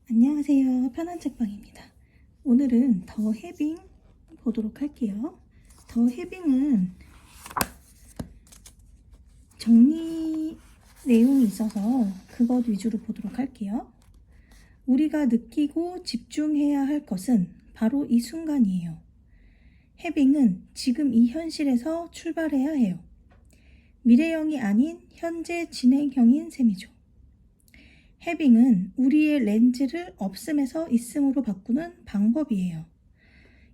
안녕하세요. 편한 책방입니다. 오늘은 더 해빙 보도록 할게요. 더 해빙은 정리 내용이 있어서 그것 위주로 보도록 할게요. 우리가 느끼고 집중해야 할 것은 바로 이 순간이에요. 해빙은 지금 이 현실에서 출발해야 해요. 미래형이 아닌 현재 진행형인 셈이죠. 해빙은 우리의 렌즈를 없음에서 있음으로 바꾸는 방법이에요.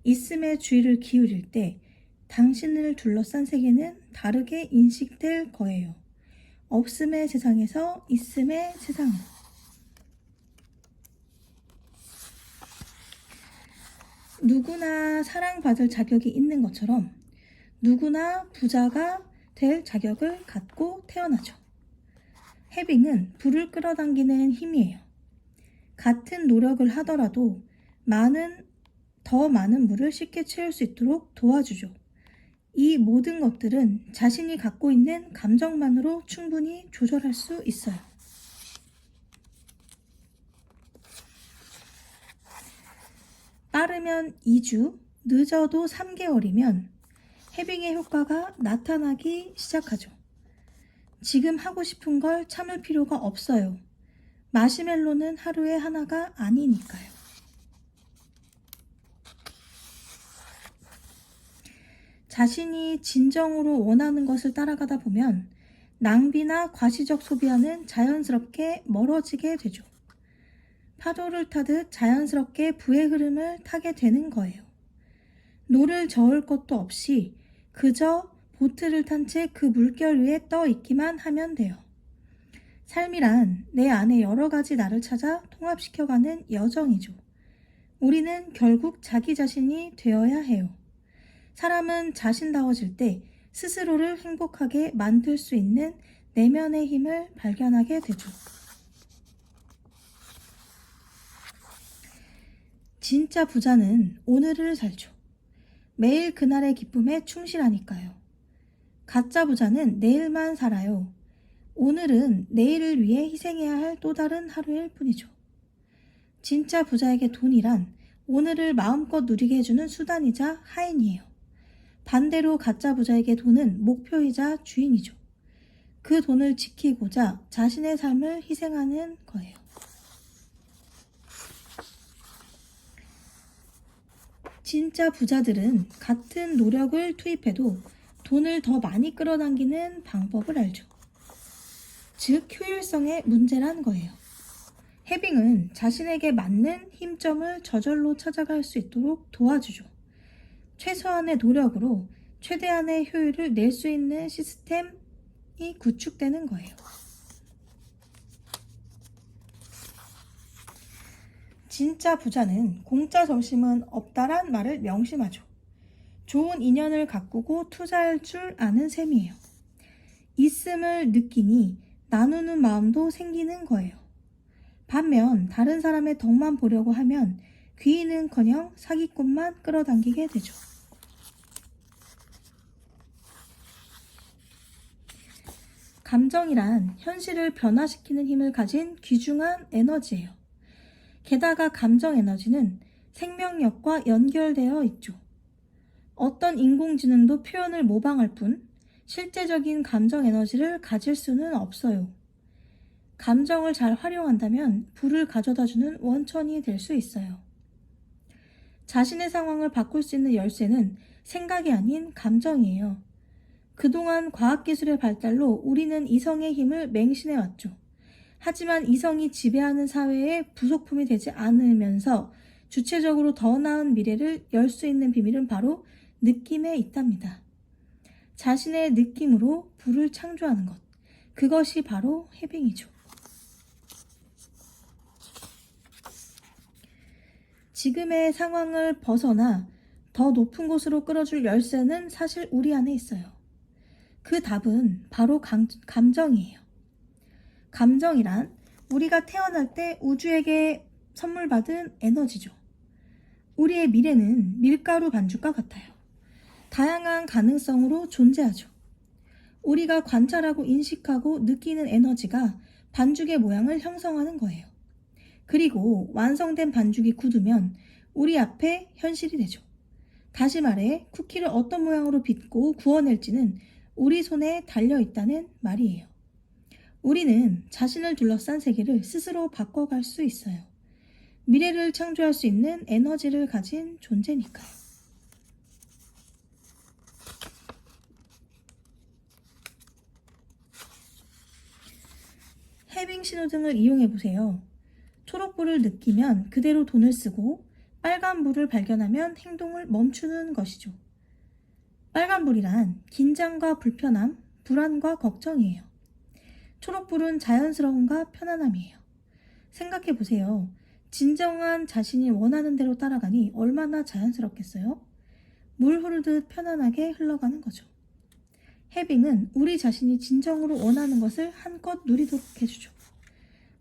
있음에 주의를 기울일 때 당신을 둘러싼 세계는 다르게 인식될 거예요. 없음의 세상에서 있음의 세상으로. 누구나 사랑받을 자격이 있는 것처럼 누구나 부자가 될 자격을 갖고 태어나죠. 해빙은 불을 끌어당기는 힘이에요. 같은 노력을 하더라도 더 많은 물을 쉽게 채울 수 있도록 도와주죠. 이 모든 것들은 자신이 갖고 있는 감정만으로 충분히 조절할 수 있어요. 빠르면 2주, 늦어도 3개월이면 해빙의 효과가 나타나기 시작하죠. 지금 하고 싶은 걸 참을 필요가 없어요. 마시멜로는 하루에 하나가 아니니까요. 자신이 진정으로 원하는 것을 따라가다 보면 낭비나 과시적 소비와는 자연스럽게 멀어지게 되죠. 파도를 타듯 자연스럽게 부의 흐름을 타게 되는 거예요. 노를 저을 것도 없이 그저 보트를 탄 채 그 물결 위에 떠 있기만 하면 돼요. 삶이란 내 안에 여러 가지 나를 찾아 통합시켜가는 여정이죠. 우리는 결국 자기 자신이 되어야 해요. 사람은 자신다워질 때 스스로를 행복하게 만들 수 있는 내면의 힘을 발견하게 되죠. 진짜 부자는 오늘을 살죠. 매일 그날의 기쁨에 충실하니까요. 가짜 부자는 내일만 살아요. 오늘은 내일을 위해 희생해야 할 또 다른 하루일 뿐이죠. 진짜 부자에게 돈이란 오늘을 마음껏 누리게 해주는 수단이자 하인이에요. 반대로 가짜 부자에게 돈은 목표이자 주인이죠. 그 돈을 지키고자 자신의 삶을 희생하는 거예요. 진짜 부자들은 같은 노력을 투입해도 돈을 더 많이 끌어당기는 방법을 알죠. 즉 효율성의 문제란 거예요. 해빙은 자신에게 맞는 힘점을 저절로 찾아갈 수 있도록 도와주죠. 최소한의 노력으로 최대한의 효율을 낼 수 있는 시스템이 구축되는 거예요. 진짜 부자는 공짜 점심은 없다란 말을 명심하죠. 좋은 인연을 가꾸고 투자할 줄 아는 셈이에요. 있음을 느끼니 나누는 마음도 생기는 거예요. 반면 다른 사람의 덕만 보려고 하면 귀인은커녕 사기꾼만 끌어당기게 되죠. 감정이란 현실을 변화시키는 힘을 가진 귀중한 에너지예요. 게다가 감정 에너지는 생명력과 연결되어 있죠. 어떤 인공지능도 표현을 모방할 뿐 실제적인 감정 에너지를 가질 수는 없어요. 감정을 잘 활용한다면 부를 가져다주는 원천이 될 수 있어요. 자신의 상황을 바꿀 수 있는 열쇠는 생각이 아닌 감정이에요. 그동안 과학기술의 발달로 우리는 이성의 힘을 맹신해왔죠. 하지만 이성이 지배하는 사회의 부속품이 되지 않으면서 주체적으로 더 나은 미래를 열 수 있는 비밀은 바로 느낌에 있답니다. 자신의 느낌으로 부를 창조하는 것. 그것이 바로 해빙이죠. 지금의 상황을 벗어나 더 높은 곳으로 끌어줄 열쇠는 사실 우리 안에 있어요. 그 답은 바로 감정이에요. 감정이란 우리가 태어날 때 우주에게 선물 받은 에너지죠. 우리의 미래는 밀가루 반죽과 같아요. 다양한 가능성으로 존재하죠. 우리가 관찰하고 인식하고 느끼는 에너지가 반죽의 모양을 형성하는 거예요. 그리고 완성된 반죽이 굳으면 우리 앞에 현실이 되죠. 다시 말해 쿠키를 어떤 모양으로 빚고 구워낼지는 우리 손에 달려있다는 말이에요. 우리는 자신을 둘러싼 세계를 스스로 바꿔갈 수 있어요. 미래를 창조할 수 있는 에너지를 가진 존재니까요. 해빙 신호등을 이용해보세요. 초록불을 느끼면 그대로 돈을 쓰고 빨간불을 발견하면 행동을 멈추는 것이죠. 빨간불이란 긴장과 불편함, 불안과 걱정이에요. 초록불은 자연스러움과 편안함이에요. 생각해보세요. 진정한 자신이 원하는 대로 따라가니 얼마나 자연스럽겠어요? 물 흐르듯 편안하게 흘러가는 거죠. 해빙은 우리 자신이 진정으로 원하는 것을 한껏 누리도록 해주죠.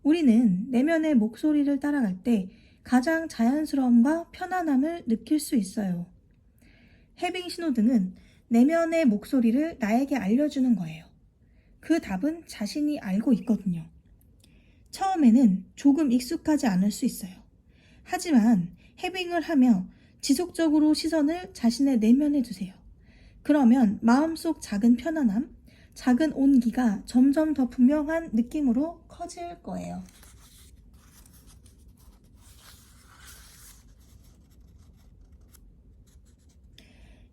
우리는 내면의 목소리를 따라갈 때 가장 자연스러움과 편안함을 느낄 수 있어요. 해빙 신호등은 내면의 목소리를 나에게 알려주는 거예요. 그 답은 자신이 알고 있거든요. 처음에는 조금 익숙하지 않을 수 있어요. 하지만 해빙을 하며 지속적으로 시선을 자신의 내면에 두세요. 그러면 마음속 작은 편안함, 작은 온기가 점점 더 분명한 느낌으로 커질 거예요.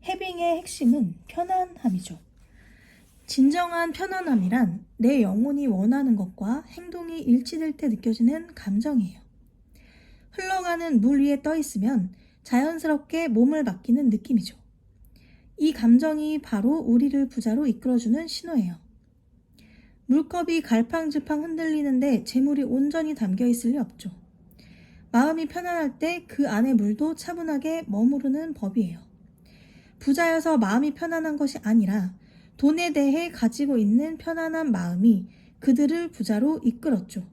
해빙의 핵심은 편안함이죠. 진정한 편안함이란 내 영혼이 원하는 것과 행동이 일치될 때 느껴지는 감정이에요. 흘러가는 물 위에 떠 있으면 자연스럽게 몸을 맡기는 느낌이죠. 이 감정이 바로 우리를 부자로 이끌어주는 신호예요. 물컵이 갈팡질팡 흔들리는데 재물이 온전히 담겨 있을 리 없죠. 마음이 편안할 때 그 안의 물도 차분하게 머무르는 법이에요. 부자여서 마음이 편안한 것이 아니라 돈에 대해 가지고 있는 편안한 마음이 그들을 부자로 이끌었죠.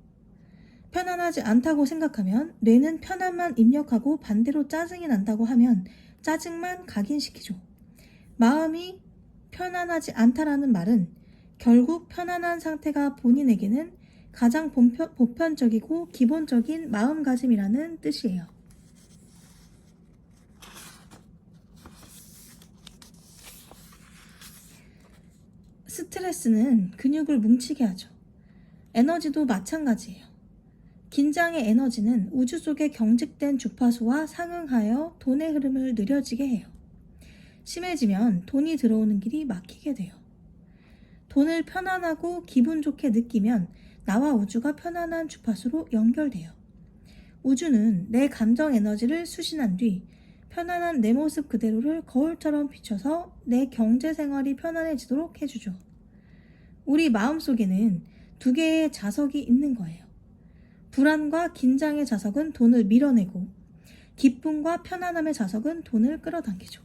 편안하지 않다고 생각하면 뇌는 편안만 입력하고 반대로 짜증이 난다고 하면 짜증만 각인시키죠. 마음이 편안하지 않다라는 말은 결국 편안한 상태가 본인에게는 가장 보편적이고 기본적인 마음가짐이라는 뜻이에요. 스트레스는 근육을 뭉치게 하죠. 에너지도 마찬가지예요. 긴장의 에너지는 우주 속의 경직된 주파수와 상응하여 돈의 흐름을 느려지게 해요. 심해지면 돈이 들어오는 길이 막히게 돼요. 돈을 편안하고 기분 좋게 느끼면 나와 우주가 편안한 주파수로 연결돼요. 우주는 내 감정 에너지를 수신한 뒤 편안한 내 모습 그대로를 거울처럼 비춰서 내 경제 생활이 편안해지도록 해주죠. 우리 마음속에는 두 개의 자석이 있는 거예요. 불안과 긴장의 자석은 돈을 밀어내고 기쁨과 편안함의 자석은 돈을 끌어당기죠.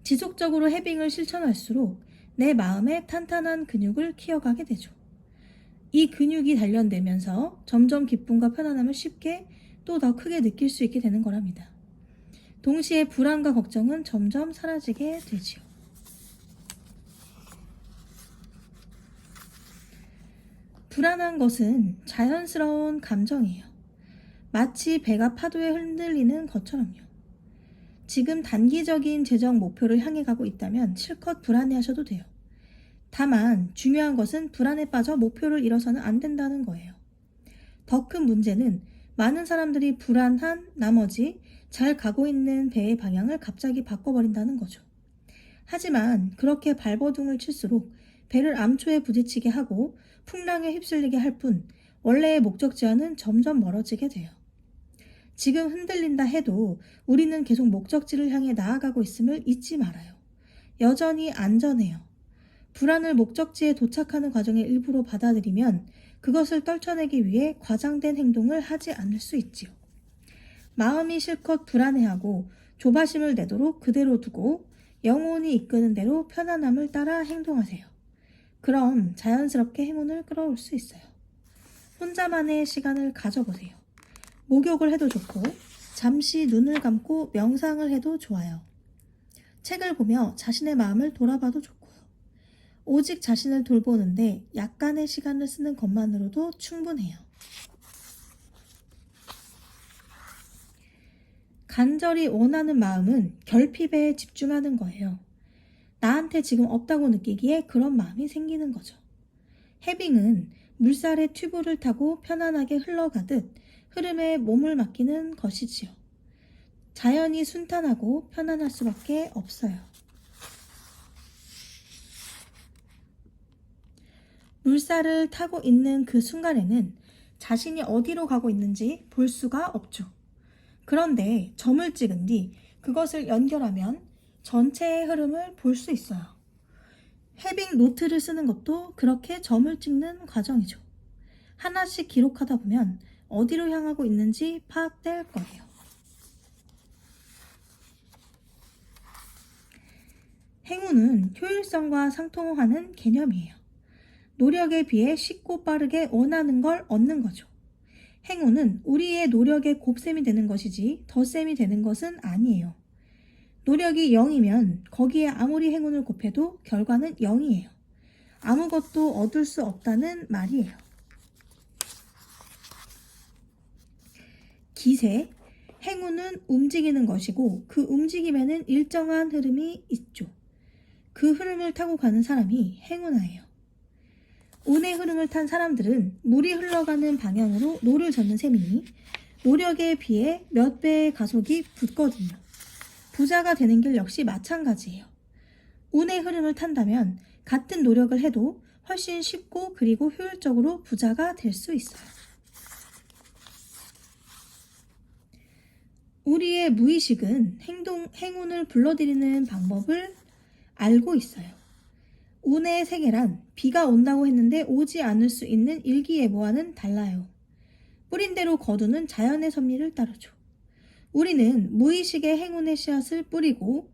지속적으로 해빙을 실천할수록 내 마음의 탄탄한 근육을 키워가게 되죠. 이 근육이 단련되면서 점점 기쁨과 편안함을 쉽게 또 더 크게 느낄 수 있게 되는 거랍니다. 동시에 불안과 걱정은 점점 사라지게 되지요. 불안한 것은 자연스러운 감정이에요. 마치 배가 파도에 흔들리는 것처럼요. 지금 단기적인 재정 목표를 향해 가고 있다면 실컷 불안해하셔도 돼요. 다만 중요한 것은 불안에 빠져 목표를 잃어서는 안 된다는 거예요. 더 큰 문제는 많은 사람들이 불안한 나머지 잘 가고 있는 배의 방향을 갑자기 바꿔버린다는 거죠. 하지만 그렇게 발버둥을 칠수록 배를 암초에 부딪히게 하고 풍랑에 휩쓸리게 할 뿐 원래의 목적지와는 점점 멀어지게 돼요. 지금 흔들린다 해도 우리는 계속 목적지를 향해 나아가고 있음을 잊지 말아요. 여전히 안전해요. 불안을 목적지에 도착하는 과정의 일부로 받아들이면 그것을 떨쳐내기 위해 과장된 행동을 하지 않을 수 있지요. 마음이 실컷 불안해하고 조바심을 내도록 그대로 두고 영혼이 이끄는 대로 편안함을 따라 행동하세요. 그럼 자연스럽게 행운을 끌어올 수 있어요. 혼자만의 시간을 가져보세요. 목욕을 해도 좋고 잠시 눈을 감고 명상을 해도 좋아요. 책을 보며 자신의 마음을 돌아봐도 좋고요. 오직 자신을 돌보는데 약간의 시간을 쓰는 것만으로도 충분해요. 간절히 원하는 마음은 결핍에 집중하는 거예요. 나한테 지금 없다고 느끼기에 그런 마음이 생기는 거죠. 해빙은 물살의 튜브를 타고 편안하게 흘러가듯 흐름에 몸을 맡기는 것이지요. 자연이 순탄하고 편안할 수밖에 없어요. 물살을 타고 있는 그 순간에는 자신이 어디로 가고 있는지 볼 수가 없죠. 그런데 점을 찍은 뒤 그것을 연결하면 전체의 흐름을 볼 수 있어요. 해빙 노트를 쓰는 것도 그렇게 점을 찍는 과정이죠. 하나씩 기록하다 보면 어디로 향하고 있는지 파악될 거예요. 행운은 효율성과 상통하는 개념이에요. 노력에 비해 쉽고 빠르게 원하는 걸 얻는 거죠. 행운은 우리의 노력의 곱셈이 되는 것이지 덧셈이 되는 것은 아니에요. 노력이 0이면 거기에 아무리 행운을 곱해도 결과는 0이에요. 아무것도 얻을 수 없다는 말이에요. 기세, 행운은 움직이는 것이고 그 움직임에는 일정한 흐름이 있죠. 그 흐름을 타고 가는 사람이 행운아예요. 운의 흐름을 탄 사람들은 물이 흘러가는 방향으로 노를 젓는 셈이니 노력에 비해 몇 배의 가속이 붙거든요. 부자가 되는 길 역시 마찬가지예요. 운의 흐름을 탄다면 같은 노력을 해도 훨씬 쉽고 그리고 효율적으로 부자가 될 수 있어요. 우리의 무의식은 행운을 불러들이는 방법을 알고 있어요. 운의 세계란 비가 온다고 했는데 오지 않을 수 있는 일기예보와는 달라요. 뿌린 대로 거두는 자연의 섭리를 따르죠. 우리는 무의식의 행운의 씨앗을 뿌리고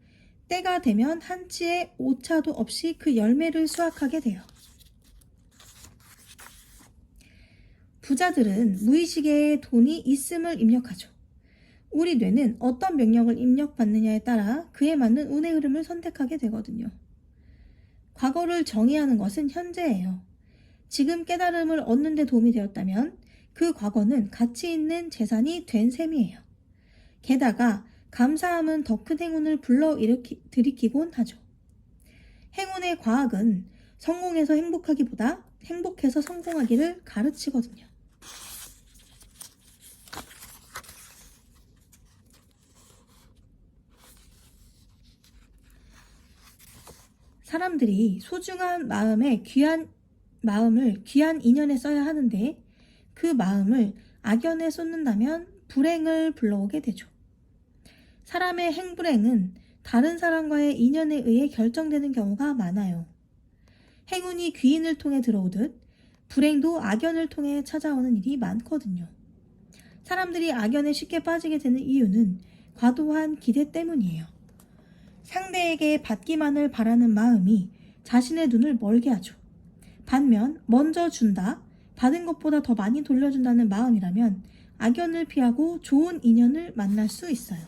때가 되면 한치의 오차도 없이 그 열매를 수확하게 돼요. 부자들은 무의식에 돈이 있음을 입력하죠. 우리 뇌는 어떤 명령을 입력받느냐에 따라 그에 맞는 운의 흐름을 선택하게 되거든요. 과거를 정의하는 것은 현재예요. 지금 깨달음을 얻는 데 도움이 되었다면 그 과거는 가치 있는 재산이 된 셈이에요. 게다가 감사함은 더 큰 행운을 들이키곤 하죠. 행운의 과학은 성공해서 행복하기보다 행복해서 성공하기를 가르치거든요. 사람들이 소중한 마음을 귀한 인연에 써야 하는데 그 마음을 악연에 쏟는다면 불행을 불러오게 되죠. 사람의 행불행은 다른 사람과의 인연에 의해 결정되는 경우가 많아요. 행운이 귀인을 통해 들어오듯 불행도 악연을 통해 찾아오는 일이 많거든요. 사람들이 악연에 쉽게 빠지게 되는 이유는 과도한 기대 때문이에요. 상대에게 받기만을 바라는 마음이 자신의 눈을 멀게 하죠. 반면 먼저 준다, 받은 것보다 더 많이 돌려준다는 마음이라면 악연을 피하고 좋은 인연을 만날 수 있어요.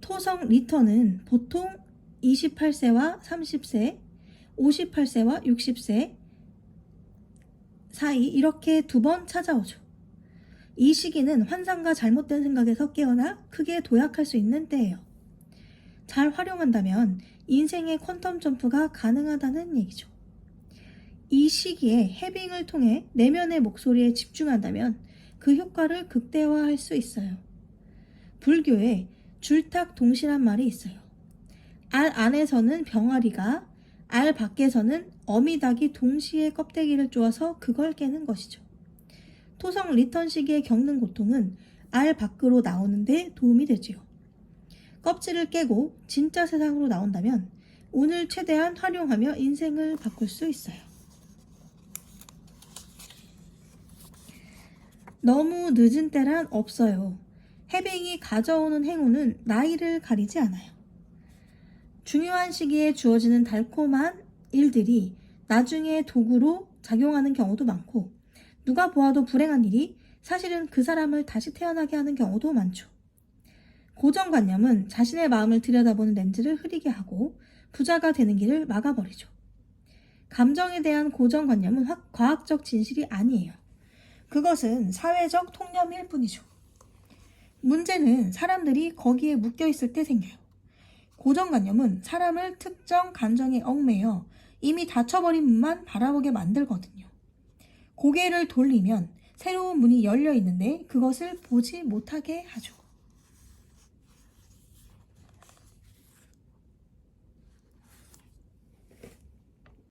토성 리턴은 보통 28세와 30세, 58세와 60세 사이 이렇게 2번 찾아오죠. 이 시기는 환상과 잘못된 생각에서 깨어나 크게 도약할 수 있는 때예요. 잘 활용한다면 인생의 퀀텀 점프가 가능하다는 얘기죠. 이 시기에 해빙을 통해 내면의 목소리에 집중한다면 그 효과를 극대화할 수 있어요. 불교에 줄탁동시란 말이 있어요. 알 안에서는 병아리가, 알 밖에서는 어미닭이 동시에 껍데기를 쪼아서 그걸 깨는 것이죠. 토성 리턴 시기에 겪는 고통은 알 밖으로 나오는데 도움이 되지요. 껍질을 깨고 진짜 세상으로 나온다면 운을 최대한 활용하며 인생을 바꿀 수 있어요. 너무 늦은 때란 없어요. 해빙이 가져오는 행운은 나이를 가리지 않아요. 중요한 시기에 주어지는 달콤한 일들이 나중에 도구로 작용하는 경우도 많고 누가 보아도 불행한 일이 사실은 그 사람을 다시 태어나게 하는 경우도 많죠. 고정관념은 자신의 마음을 들여다보는 렌즈를 흐리게 하고 부자가 되는 길을 막아버리죠. 감정에 대한 고정관념은 과학적 진실이 아니에요. 그것은 사회적 통념일 뿐이죠. 문제는 사람들이 거기에 묶여 있을 때 생겨요. 고정관념은 사람을 특정 감정에 얽매여 이미 닫혀버린 문만 바라보게 만들거든요. 고개를 돌리면 새로운 문이 열려 있는데 그것을 보지 못하게 하죠.